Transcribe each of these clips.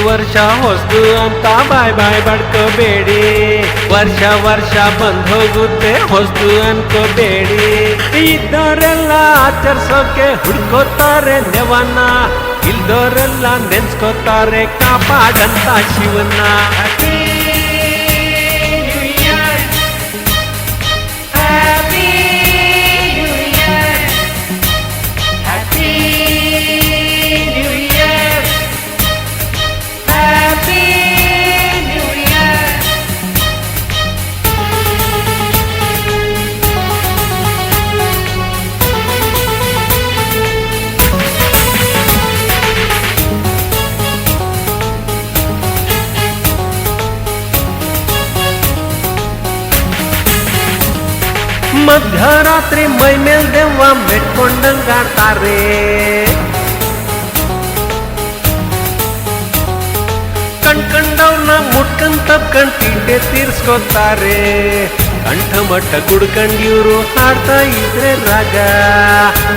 ವರ್ಷ ಹೊಸ್ದು ಅಂತ ಬಾಯ್ ಬಾಯ್ ಬಡ್ಕೋಬೇಡಿ. ವರ್ಷ ವರ್ಷ ಬಂದ್ ಹೋಗುತ್ತೆ ಹೊಸ್ದು ಅನ್ಕೋಬೇಡಿ. ಇದ್ದವರೆಲ್ಲ ಆಚರಿಸೋಕೆ ಹುಡ್ಕೋತಾರೆ ನೆವನ್ನ, ಇಲ್ದವರೆಲ್ಲ ನೆನ್ಸ್ಕೋತಾರೆ ಕಾಪಾಡಂತ ಶಿವನ್ನ. ಮಧ್ಯರಾತ್ರಿ ಮೈ ಮೇಲ್ ದೆವ್ವ ಮೆಟ್ಕೊಂಡಂಗಾಡ್ತಾರೆ. ಕಣ್ಕಂಡವ್ನ ಮುಟ್ಕಂಡ್ ತಪ್ಕಂಡ್ ತಿಂಡೆ ತೀರ್ಸ್ಕೊತಾರೆ. ಕಂಠ ಮಟ್ಟ ಕುಡ್ಕಂಡಿವ್ರು ಹಾಡ್ತಾ ಇದ್ರೆ ರಾಗ,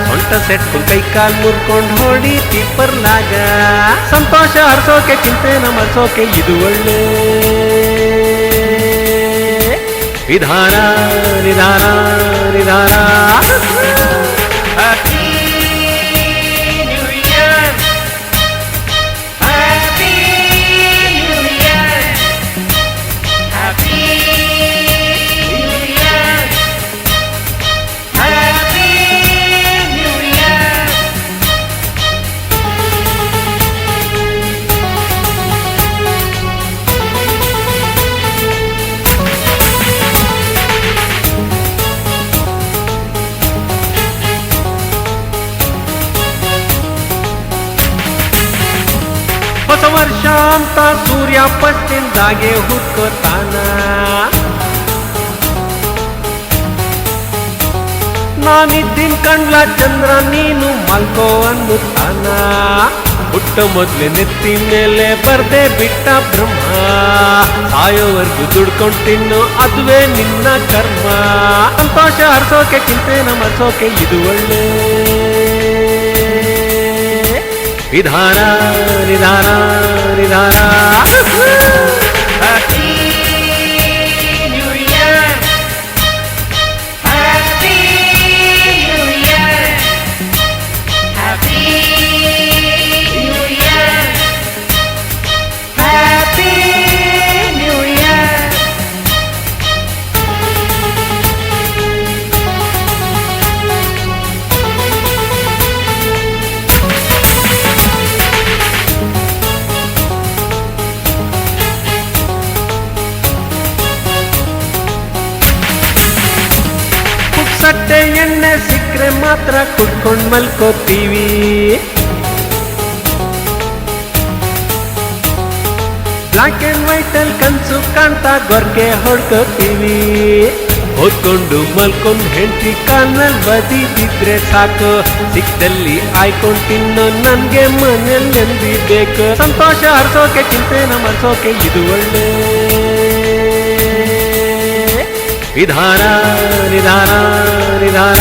ಸೊಂಟ ಸೆಟ್ಕೊಂಡ್ ಕೈ ಕಾಲ್ ಮುರ್ಕೊಂಡ್ ಹೊಡಿ ತಿಪ್ಪರ್ಲಾಗ. ಸಂತೋಷ ಹರ್ಸೋಕೆ ಚಿಂತೆನ ಮರ್ಸೋಕೆ ಇದು ಒಳ್ಳೆ ವಿಧಾನ ನಿಧಾನ ನಿಧಾನ. ಹೊಸ ವರ್ಷ ಅಂತ ಸೂರ್ಯ ಪಶ್ಚಿಮದಾಗೆ ಹುಟ್ಕೋತಾನ. ನಾನಿದ್ದೀನ್ ಕಂಡ್ಲ ಚಂದ್ರ ನೀನು ಮಲ್ಕೋ ಅನ್ನುತ್ತಾನ. ಹುಟ್ಟ ಮೊದ್ಲೆ ನೆತ್ತಿ ಮೇಲೆ ಬರ್ದೆ ಬಿಟ್ಟ ಬ್ರಹ್ಮ, ಸಾಯೋವರ್ಗು ದುಡ್ಕೊಂಡ್ ತಿನ್ನು ಅದುವೇ ನಿನ್ನ ಕರ್ಮ. ಸಂತೋಷ ಹರ್ಸೋಕೆ ಚಿಂತೆನ ಮರ್ಸೋಕೆ ಇದು ಒಳ್ಳೆ ವಿಧಾನ ನಿಧಾನ ನಿಧಾನ. ಸಟ್ಟೆ ಎಣ್ಣೆ ಸಿಕ್ಕರೆ ಮಾತ್ರ ಕುಡ್ಕೊಂಡ್ ಮಲ್ಕೋತೀವಿ. ಬ್ಲಾಕ್ ಅಂಡ್ ವೈಟ್ ಅಲ್ಲಿ ಕನ್ಸು ಕಾಣ್ತಾ ಗೊರ್ಕೆ ಹೊಡ್ಕೋತೀವಿ. ಓದ್ಕೊಂಡು ಮಲ್ಕೊಂಡ್ ಹೆಂಡತಿ ಕಾಲ್ನಲ್ಲಿ ಬದಿದಿದ್ರೆ ಸಾಕು, ಸಿಕ್ಕದಲ್ಲಿ ಆಯ್ಕೊಂಡ್ ತಿನ್ನೋ ನನ್ಗೆ ಮನೇಲಿ ನೆಮ್ಮದಿ ಬೇಕು. ಸಂತೋಷ ಹರ್ಸೋಕೆ ಚಿಂತೆನ ಮರ್ಸೋಕೆ ಇದು ಒಳ್ಳೆ ವಿಧಾನ ನಿಧಾನ ನಿಧಾನ.